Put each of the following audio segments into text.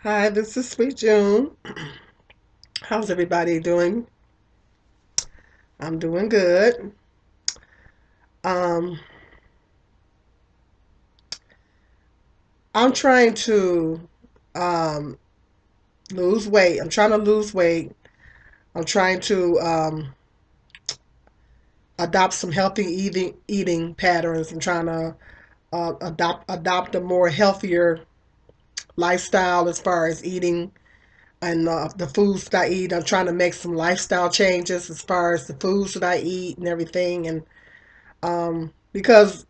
Hi, this is Sweet June. How's everybody doing? I'm doing good. Um, I'm trying to um, lose weight. I'm trying to lose weight. I'm trying to adopt some healthy eating patterns. I'm trying to adopt a more healthier lifestyle as far as eating and the foods that I eat. I'm trying to make some lifestyle changes as far as the foods that I eat and everything. And because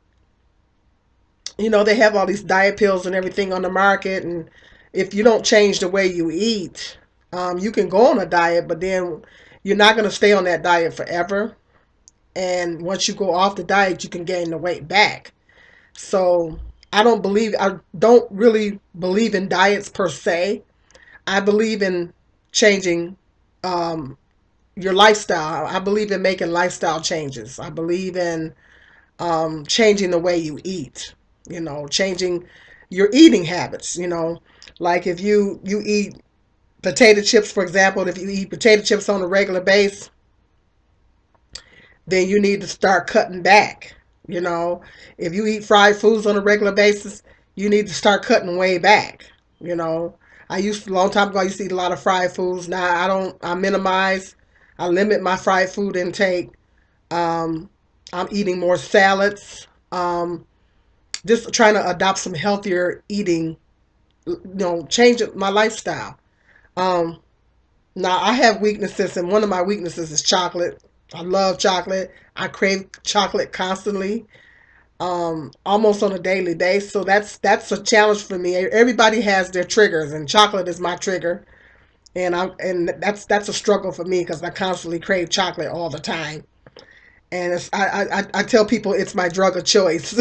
they have all these diet pills and everything on the market, and if you don't change the way you eat, you can go on a diet, but then you're not going to stay on that diet forever. And once you go off the diet, you can gain the weight back. So I don't really believe in diets per se. I believe in changing um, your lifestyle. I believe in making lifestyle changes. I believe in changing the way you eat, changing your eating habits, like if you eat potato chips, for example. If you eat potato chips on a regular basis, then you need to start cutting back. you know if you eat fried foods on a regular basis, you need to start cutting way back. you know a long time ago, I used to eat a lot of fried foods. Now I limit my fried food intake. um, I'm eating more salads. Just trying to adopt some healthier eating, change my lifestyle. Um, Now I have weaknesses, and one of my weaknesses is chocolate. I love chocolate. I crave chocolate constantly, almost on a daily basis. So that's a challenge for me. Everybody has their triggers, and chocolate is my trigger, and that's a struggle for me because I constantly crave chocolate all the time. And I tell people it's my drug of choice.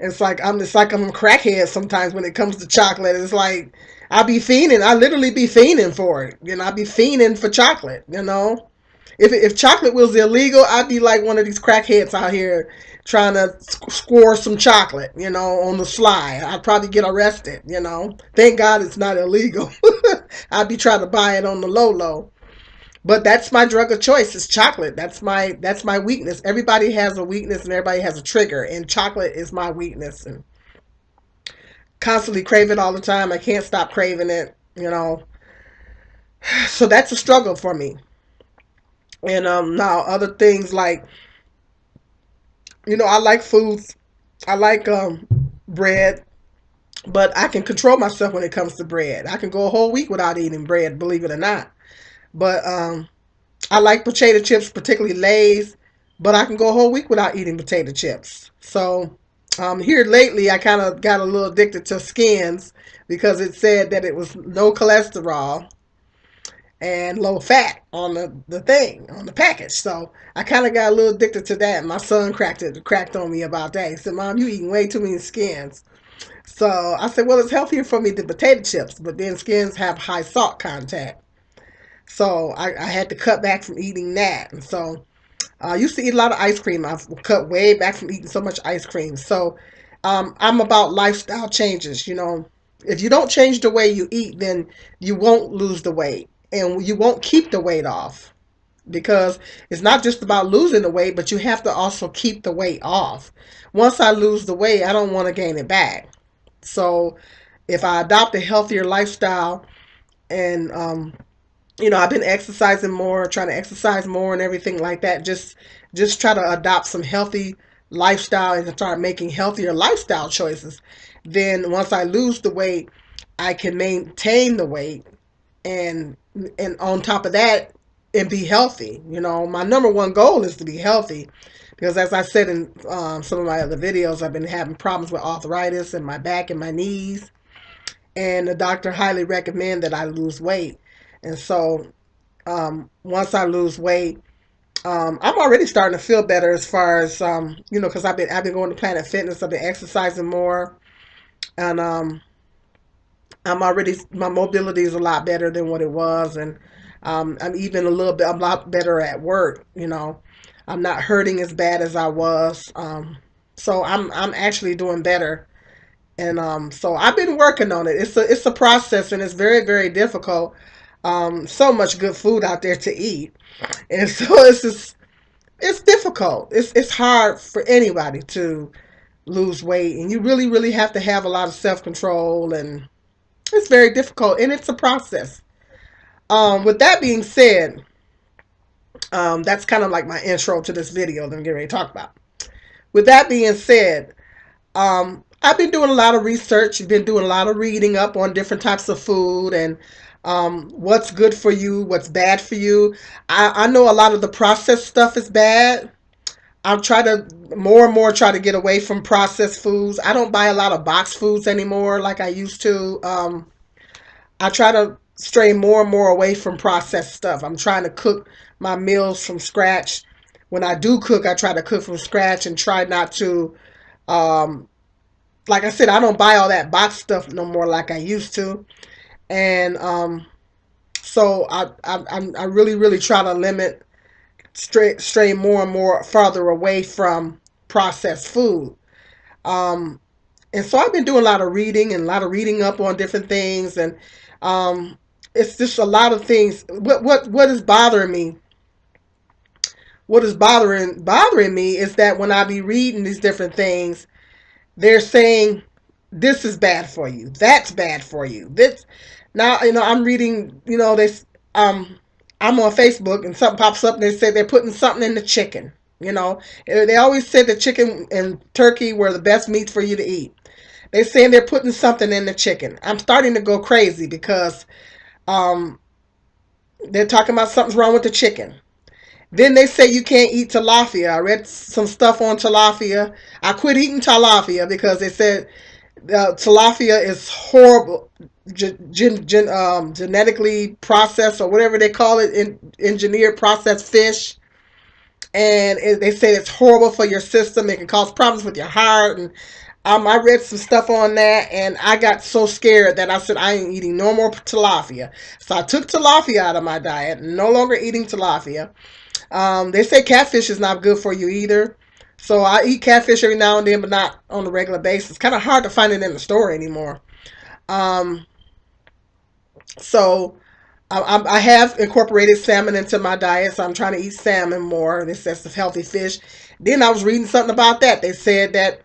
It's like I'm a crackhead sometimes when it comes to chocolate. It's like I be fiending. I literally be fiending for it. I be fiending for chocolate. If chocolate was illegal, I'd be like one of these crackheads out here trying to score some chocolate. On the sly. I'd probably get arrested. Thank God it's not illegal. I'd be trying to buy it on the low low. But that's my drug of choice. Is chocolate. That's my weakness. Everybody has a weakness and everybody has a trigger, and chocolate is my weakness. And constantly crave it all the time. I can't stop craving it. So that's a struggle for me. And now other things like, I like foods. I like bread, but I can control myself when it comes to bread. I can go a whole week without eating bread, believe it or not. But I like potato chips, particularly Lay's, but I can go a whole week without eating potato chips. So here lately, I kind of got a little addicted to Skins because it said that it was no cholesterol and low fat on the thing, on the package. So I kind of got a little addicted to that. My son cracked on me about that. He said, "Mom, you eating way too many Skins." So I said, "Well, it's healthier for me than potato chips, but then Skins have high salt content." So I had to cut back from eating that. And so I used to eat a lot of ice cream. I've cut way back from eating so much ice cream. So I'm about lifestyle changes. If you don't change the way you eat, then you won't lose the weight and you won't keep the weight off, because it's not just about losing the weight, but you have to also keep the weight off. Once I lose the weight, I don't want to gain it back. So if I adopt a healthier lifestyle and I've been exercising more, trying to exercise more and everything like that. Just try to adopt some healthy lifestyle and start making healthier lifestyle choices. Then once I lose the weight, I can maintain the weight and and on top of that and be healthy. My number one goal is to be healthy because as I said in some of my other videos, I've been having problems with arthritis in my back and my knees, and the doctor highly recommend that I lose weight. And so once I lose weight, I'm already starting to feel better as far as because I've been going to Planet Fitness. I've been exercising more, and my mobility is a lot better than what it was, and I'm a lot better at work. I'm not hurting as bad as I was. So I'm actually doing better And so I've been working on it. It's a process, and it's very, very difficult. So much good food out there to eat, and so it's difficult. It's hard for anybody to lose weight, and you really, really have to have a lot of self control, and it's very difficult, and it's a process. With that being said, that's kind of like my intro to this video that I'm getting ready to talk about. With that being said, I've been doing a lot of research, been doing a lot of reading up on different types of food and what's good for you, what's bad for you. I know a lot of the processed stuff is bad. I'm trying to more and more try to get away from processed foods. I don't buy a lot of boxed foods anymore like I used to. I try to stray more and more away from processed stuff. I'm trying to cook my meals from scratch. When I do cook, I try to cook from scratch and try not to um, like I said, I don't buy all that box stuff no more like I used to, and so I really really try to limit stray more and more farther away from processed food. Um, and so I've been doing a lot of reading and a lot of reading up on different things, and um, it's just a lot of things. What is bothering me? What is bothering me is that when I be reading these different things, they're saying this is bad for you. That's bad for you. This now, I'm reading. This. I'm on Facebook and something pops up and they say they're putting something in the chicken. They always said the chicken and turkey were the best meats for you to eat. They're saying they're putting something in the chicken. I'm starting to go crazy because um, they're talking about something's wrong with the chicken. Then they say you can't eat tilapia. I read some stuff on tilapia. I quit eating tilapia because they said tilapia is horrible, genetically processed or whatever they call it, engineered processed fish, and they say it's horrible for your system. It can cause problems with your heart, and I read some stuff on that, and I got so scared that I said I ain't eating no more tilapia. So I took tilapia out of my diet, no longer eating tilapia. They say catfish is not good for you either. So I eat catfish every now and then, but not on a regular basis. It's kind of hard to find it in the store anymore. Um, so I have incorporated salmon into my diet, so I'm trying to eat salmon more. This says it's healthy fish. Then I was reading something about that. They said that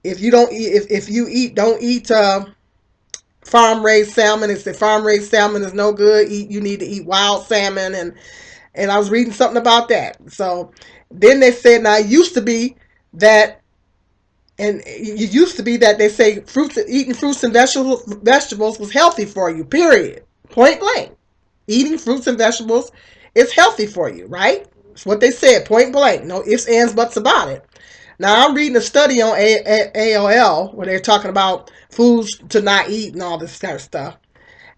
if you don't eat, if you eat, don't eat farm raised salmon. It's the farm raised salmon is no good. You need to eat wild salmon, and I was reading something about that. So then they said, now it used to be that, and it used to be that they say eating fruits and vegetables was healthy for you. Period. Point blank. Eating fruits and vegetables is healthy for you, right? It's what they said. Point blank. No ifs, ands, buts about it. Now I'm reading a study on AOL where they're talking about foods to not eat and all this kind of stuff.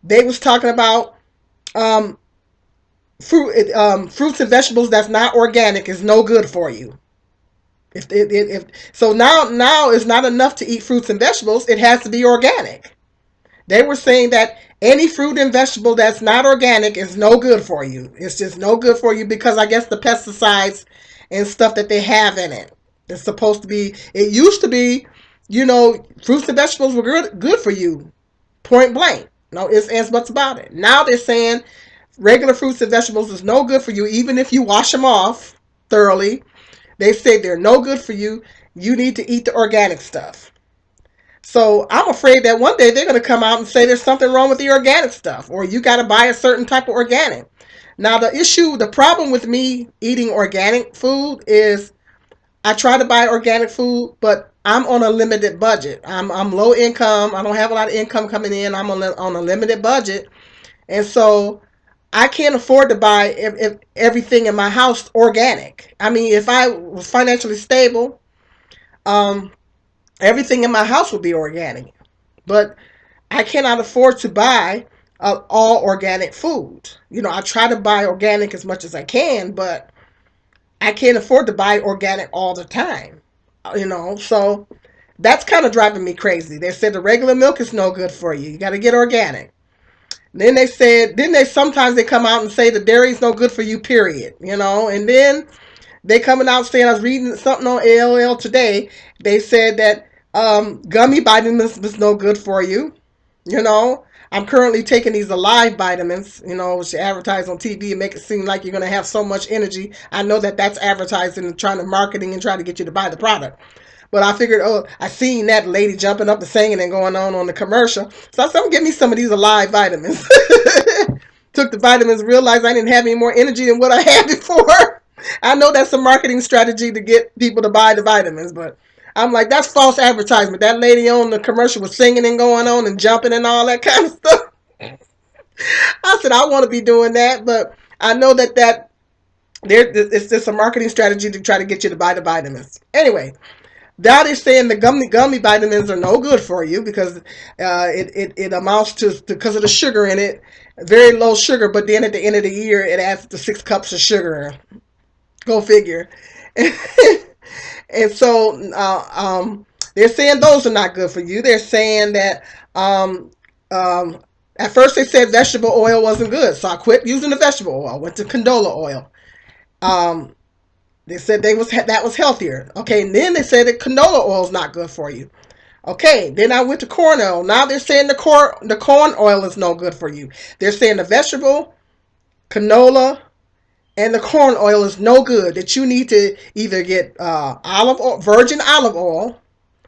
They was talking about um, fruits and vegetables that's not organic is no good for you. If so, now it's not enough to eat fruits and vegetables. It has to be organic. They were saying that any fruit and vegetable that's not organic is no good for you. It's just no good for you because I guess the pesticides and stuff that they have in it. It's supposed to be. It used to be, fruits and vegetables were good for you. Point blank. No ifs, ands, buts about it. Now they're saying regular fruits and vegetables is no good for you, even if you wash them off thoroughly. They say they're no good for you. You need to eat the organic stuff. So I'm afraid that one day they're going to come out and say there's something wrong with the organic stuff, or you got to buy a certain type of organic. Now the problem with me eating organic food is I try to buy organic food, but I'm on a limited budget. I'm low income. I don't have a lot of income coming in. I'm on a limited budget, and so I can't afford to buy everything in my house organic. I mean, if I was financially stable, um, everything in my house would be organic. But I cannot afford to buy all organic food. I try to buy organic as much as I can, but I can't afford to buy organic all the time. So that's kind of driving me crazy. They said the regular milk is no good for you. You got to get organic. Then they sometimes they come out and say the dairy is no good for you, period. And then they coming out saying, I was reading something on AOL today. They said that Gummy vitamins is no good for you. You know, I'm currently taking these Alive vitamins, which you advertise on TV and make it seem like you're going to have so much energy. I know that that's advertising and trying to marketing and trying to get you to buy the product. But I figured, oh, I seen that lady jumping up and singing and going on the commercial. So I said, give me some of these Alive vitamins. Took the vitamins, realized I didn't have any more energy than what I had before. I know that's a marketing strategy to get people to buy the vitamins, but I'm like, that's false advertisement. That lady on the commercial was singing and going on and jumping and all that kind of stuff. I said, I want to be doing that, but I know that it's just a marketing strategy to try to get you to buy the vitamins. Anyway, now they're saying the gummy vitamins are no good for you because it amounts to, because of the sugar in it, very low sugar. But then at the end of the year, it adds to 6 cups of sugar. Go figure. And so they're saying those are not good for you. They're saying that at first they said vegetable oil wasn't good, so I quit using the vegetable oil. I went to canola oil. Um, they said that was healthier. Okay, and then they said that canola oil is not good for you. Okay, then I went to corn oil. Now they're saying the corn oil is no good for you. They're saying the vegetable, canola, and the corn oil is no good. That you need to either get olive oil, virgin olive oil,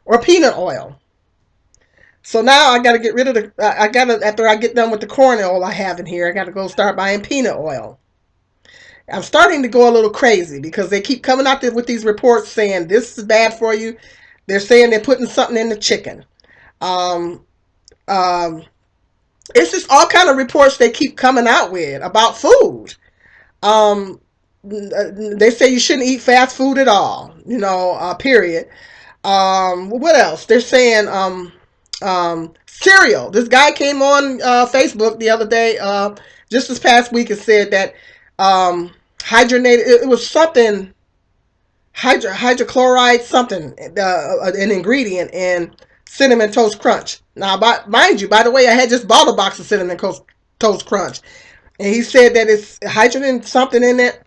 or peanut oil. So now I got to get rid of after I get done with the corn oil I have in here, I got to go start buying peanut oil. I'm starting to go a little crazy because they keep coming out there with these reports saying this is bad for you. They're saying they're putting something in the chicken. Um, um, it's just all kind of reports they keep coming out with about food. Um, they say you shouldn't eat fast food at all. Period. What else? They're saying cereal. This guy came on Facebook the other day, just this past week, and said that hydrogenated. It was something hydrochloride, something, an ingredient in cinnamon toast crunch. Now, mind you, by the way, I had just bought a box of cinnamon toast crunch, and he said that it's hydrogen something in it.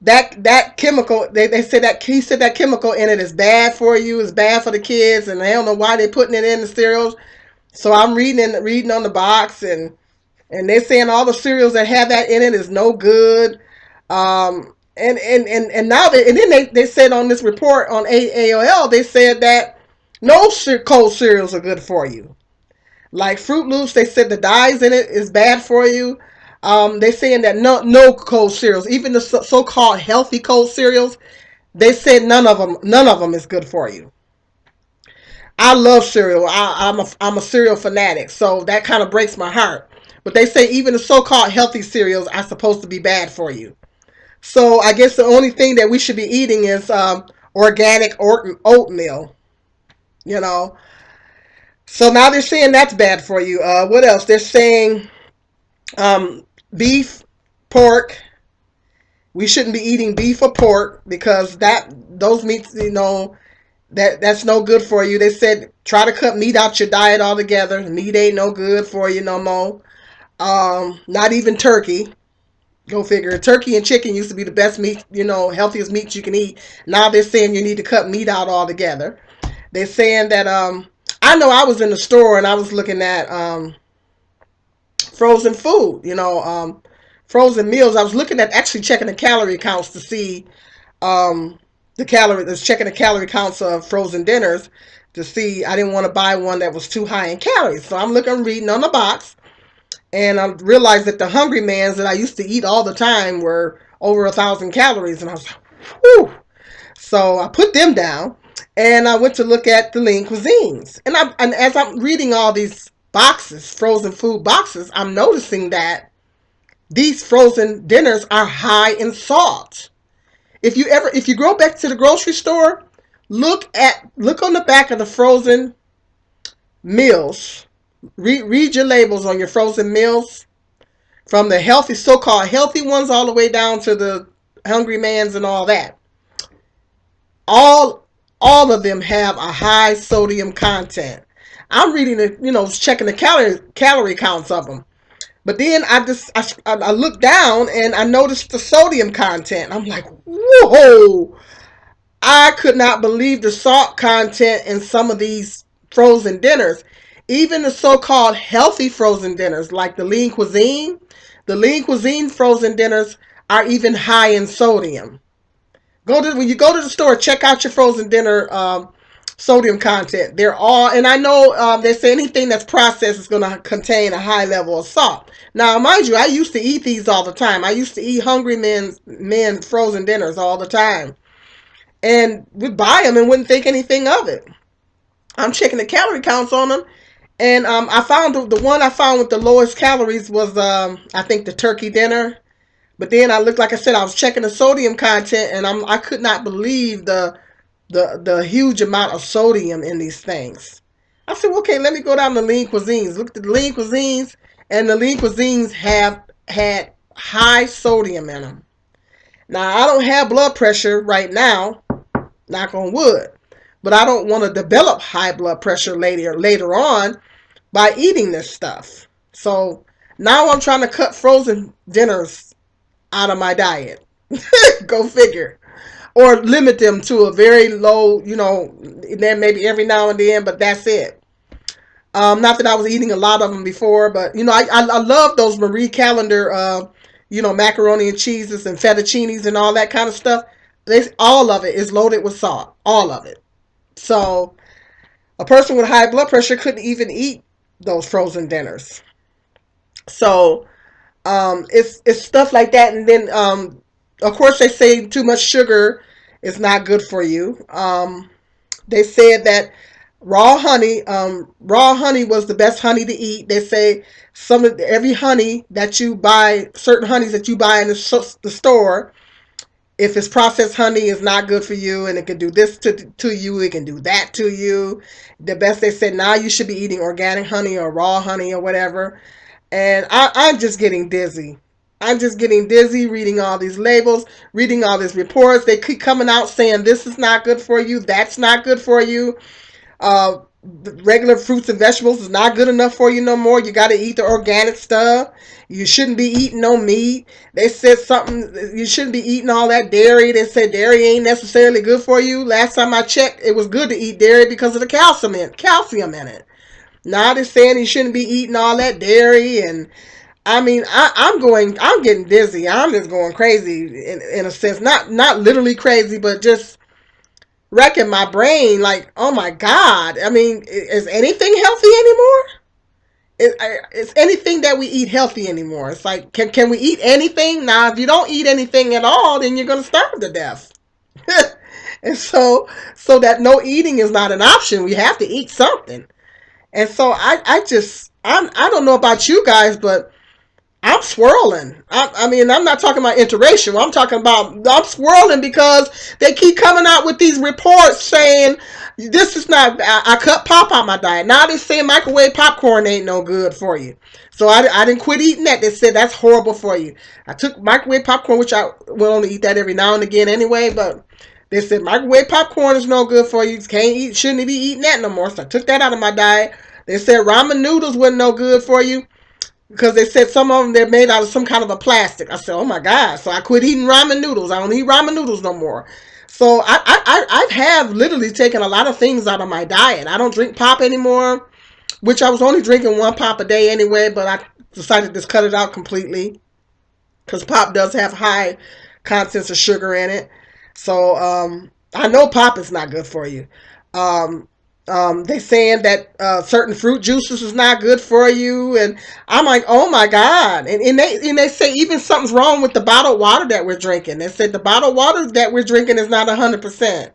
That chemical, they said that he said that chemical in it is bad for you, it's bad for the kids, and I don't know why they're putting it in the cereals. So I'm reading on the box, and they're saying all the cereals that have that in it is no good. And now and then they said on this report on AOL, they said that no cold cereals are good for you. Like Fruit Loops, they said the dyes in it is bad for you. They're saying that no cold cereals, even the so-called healthy cold cereals, they said none of them is good for you. I love cereal. I'm a cereal fanatic, so that kind of breaks my heart. But they say even the so-called healthy cereals are supposed to be bad for you. So I guess the only thing that we should be eating is organic oatmeal. You know. So now they're saying that's bad for you. What else? They're saying beef, pork. We shouldn't be eating beef or pork because those meats, that's no good for you. They said try to cut meat out your diet altogether. Meat ain't no good for you no more. Not even turkey. Go figure. Turkey and chicken used to be the best meat, healthiest meats you can eat. Now they're saying you need to cut meat out altogether. They're saying that I know I was in the store and I was looking at frozen food, frozen meals. I was looking at actually checking the calorie counts to see checking the calorie counts of frozen dinners to see. I didn't want to buy one that was too high in calories. So I'm reading on the box, and I realized that the Hungry Man's that I used to eat all the time were over 1,000 calories, and I was like, whew. So I put them down, and I went to look at the lean cuisines. And as I'm reading all these boxes, frozen food boxes, I'm noticing that these frozen dinners are high in salt. If you go back to the grocery store, look on the back of the frozen meals. Read your labels on your frozen meals, from the healthy, so-called healthy ones, all the way down to the Hungry Man's and all that. All of them have a high sodium content. I'm reading checking the calorie counts of them. But then I looked down and I noticed the sodium content. I'm like, whoa! I could not believe the salt content in some of these frozen dinners. Even the so-called healthy frozen dinners, like the lean cuisine frozen dinners are even high in sodium. When you go to the store, check out your frozen dinner sodium content. They're all, and I know they say anything that's processed is going to contain a high level of salt. Now, mind you, I used to eat these all the time. I used to eat Hungry Men frozen dinners all the time, and would buy them and wouldn't think anything of it. I'm checking the calorie counts on them, and I found the one I found with the lowest calories was I think the turkey dinner. But then I looked, like I said, I was checking the sodium content, and I could not believe the huge amount of sodium in these things. I said, well, okay, let me go down to lean cuisines. Look at the lean cuisines, and the lean cuisines have had high sodium in them. Now I don't have blood pressure right now, knock on wood, but I don't want to develop high blood pressure later on by eating this stuff. So now I'm trying to cut frozen dinners out of my diet. Go figure. Or limit them to a very low, then maybe every now and then, but that's it. Not that I was eating a lot of them before, but I love those Marie Callender, macaroni and cheeses and fettuccines and all that kind of stuff. All of it is loaded with salt, all of it. So a person with high blood pressure couldn't even eat those frozen dinners. So it's stuff like that, and then of course they say too much sugar is not good for you. They said that raw honey was the best honey to eat. They say every honey that you buy, certain honeys that you buy in the store, if it's processed honey, is not good for you, and it can do this to you, it can do that to you. The best, they said, now you should be eating organic honey or raw honey or whatever. And I'm just getting dizzy. I'm just getting dizzy reading all these labels, reading all these reports. They keep coming out saying this is not good for you, that's not good for you. Uh, Regular fruits and vegetables is not good enough for you no more. You got to eat the organic stuff. You shouldn't be eating no meat. They said something, you shouldn't be eating all that dairy. They said dairy ain't necessarily good for you. Last time I checked, it was good to eat dairy because of the calcium in it. Now they're saying you shouldn't be eating all that dairy, and I mean, I'm getting dizzy. I'm just going crazy in a sense, not literally crazy, but just wrecking my brain. Like, oh my God! I mean, is anything healthy anymore? Is anything that we eat healthy anymore? It's like, can we eat anything now? If you don't eat anything at all, then you're gonna starve to death. And so that no eating is not an option. We have to eat something. And so I don't know about you guys, but I'm swirling. I mean, I'm not talking about interracial. I'm swirling because they keep coming out with these reports saying this is not. I cut pop out my diet. Now they're saying microwave popcorn ain't no good for you. So I didn't quit eating that. They said that's horrible for you. I took microwave popcorn, which I will only eat that every now and again anyway, but they said microwave popcorn is no good for you. Shouldn't be eating that no more. So I took that out of my diet. They said ramen noodles wasn't no good for you because they said some of them they're made out of some kind of a plastic. I said, oh my God. So I quit eating ramen noodles. I don't eat ramen noodles no more. So I have literally taken a lot of things out of my diet. I don't drink pop anymore, which I was only drinking one pop a day anyway, but I decided to just cut it out completely because pop does have high contents of sugar in it. So I know pop is not good for you. Um, they saying that certain fruit juices is not good for you, and I'm like, oh my God! And they say even something's wrong with the bottled water that we're drinking. They said the bottled water that we're drinking is not 100%.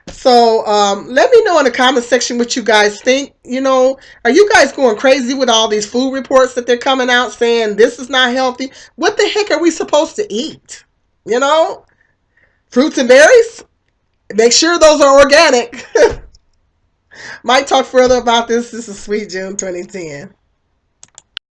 So let me know in the comment section what you guys think. Are you guys going crazy with all these food reports that they're coming out saying this is not healthy? What the heck are we supposed to eat? You know, fruits and berries. Make sure those are organic. Might talk further about this. This is Sweet June 2010.